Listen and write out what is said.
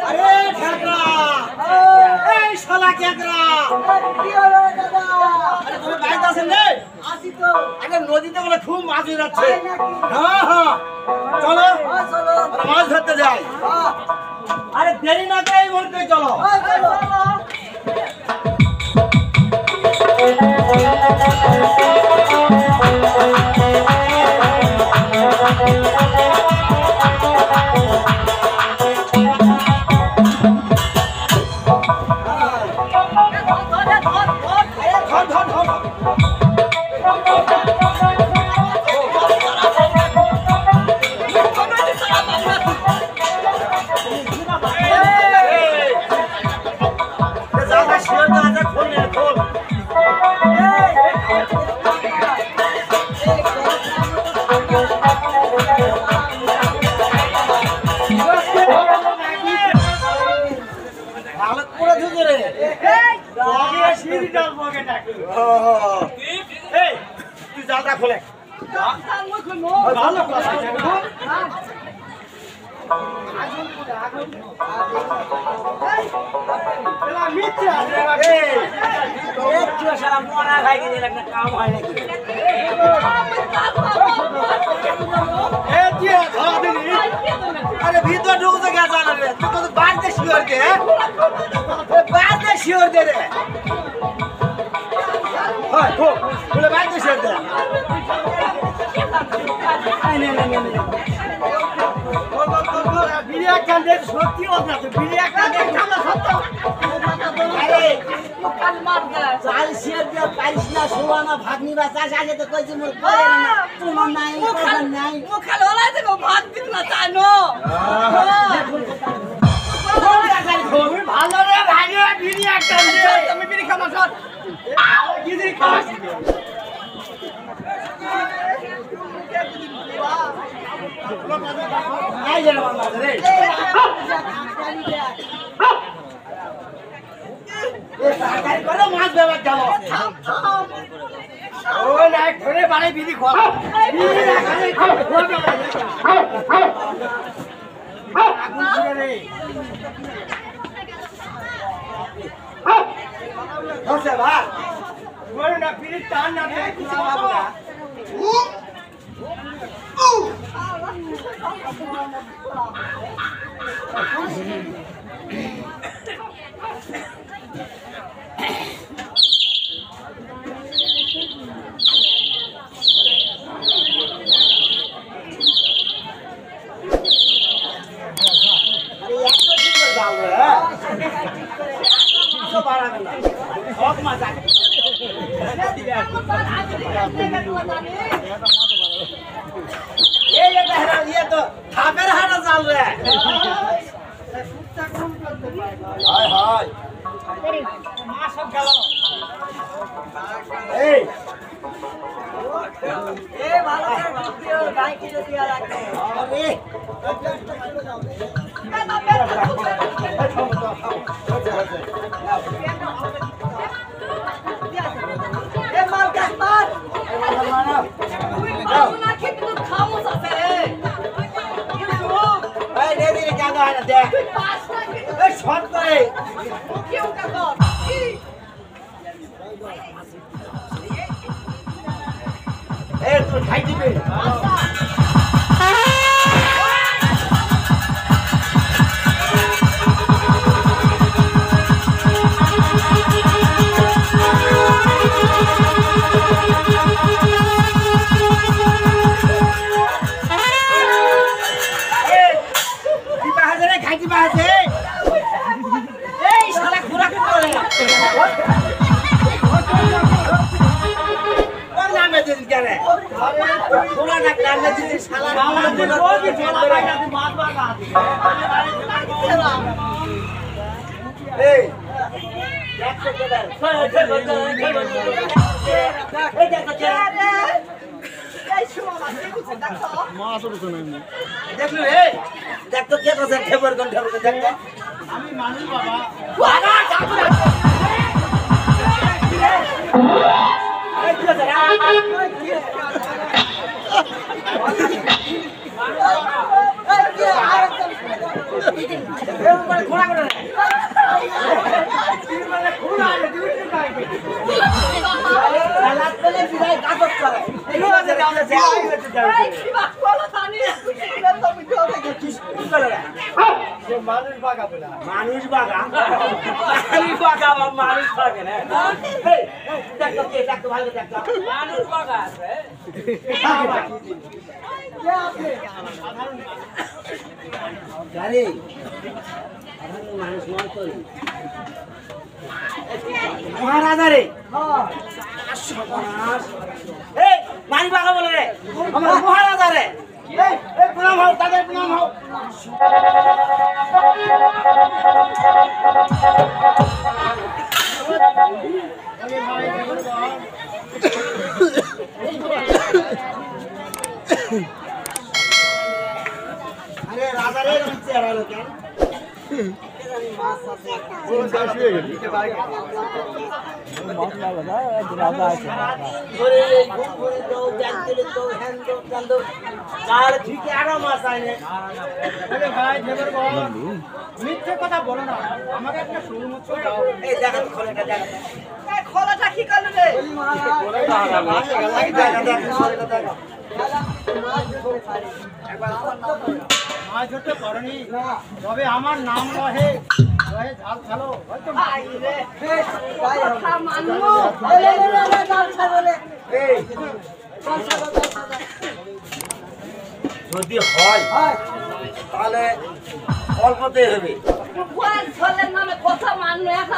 আরে ঠাকরা এই শালা কেকরা কি হলো দাদা? আরে তুমি বাইরে আছেন রে? আসি তো। আরে নদীতে বলে খুব মাছ হয়ে যাচ্ছে। তাই নাকি? হ্যাঁ হ্যাঁ চলো চলো। আমরা মাছ ধরতে যাই। আরে দেরি না করে এই মুহূর্তে চলো। চলো। ধর ধর ধর জায়গা শিওর না আছে খোল নে খোল হালত পুরো ধুজে রে বগে সিঁড়ি ডাল বগে ডাক এই তুই জালটা খোলে ভালো কথা আরে ভিতর ঢুকতে গেছে না রে তুই তো বাড়তে শিওর দে বাড়তে শিওর দে রে হয় তো বলে বাড়তে শিওর দে বিরিয়া কান্দে সত্যি কথা তো বিরিয়া কান্দে খানা সত্য আরে কাল মার গেল। চাল শিওর দে পারিস না সোয়ানা ভাগনি বা চাষ আছে তো কইছে মোর করে না তোমার নাই কথা নাই মুখাল হলাই তো ভাত দিত না তাই নো। ভালো রে ভাগে বিরিয়া কান্দে তুমি বিড়ি খামা সর। গিরি খাস নাই জানা বাংলা রে এ সরকারি করে মাছ ব্যবহার যাবো ও না ধরে বাড়ি বিড়ি খা বিড়ি না খালে আগুন ছিড়ে রে হচ্ছে ভাই বল না বিড়ি টান না দে কিছু বাবু না আরে এত সুন্দর যাও রে তো বাড়াবে না সব মাছ আছে ये बहरा ये तो थापेर हाटा चल रहा है हाय हाय मां सब गलो এ ভালো করে ভিডিও গাই কি দিয়া রাখে। अरे এ মার গাছ মার। मानो না খেতে তো খামোস আছে। ए दे दे क्या है ना दे পাঁচ না খেতে ए शॉट करे কেউ টাকা। ए तू खाई दिबे খাইতে পারছে এই শালা খুরা করে কোন নামে দিন কেন খুরা না নামে দিন শালা শালা দিন ওই শালা বাইনা দিন মাছ বাগা এই দেখো দেখলো রে দেখ তো কে কথা খবর কোন খবর দেখ আমি মানুষ বাবা বাবা ঠাকুর এই কি আছে রে খোলা করে খোলা সালাদ পেলে বিদায় কাগজ করে মানুষ বাগা বলে মানুষ বাগা মানুষ বাগা মানুষ বাগা না দেখো কে দেখো ভালো দেখো মানুষ বাগা আছে আরে মানুষ নয় তো মহারাজা রে এই মানি বাগা বলে রে আমার মহারাজা রে এই প্রণাম হও তাদের প্রণাম হও আরে রাজা রে নিচে আলো কেন মিথ্যে কথা বলো না আমাকে একটা সুমুখ দাও এই দেখেন খোলাটা দেখেন খোলাটা কি করলে রে মাছ ধরতে পারোনি তবে আমার নাম রহে রহে ঝাল ছালো হয়তো যদি হয় তাহলে অল্পতেই হবে নামে কথা মানলো একা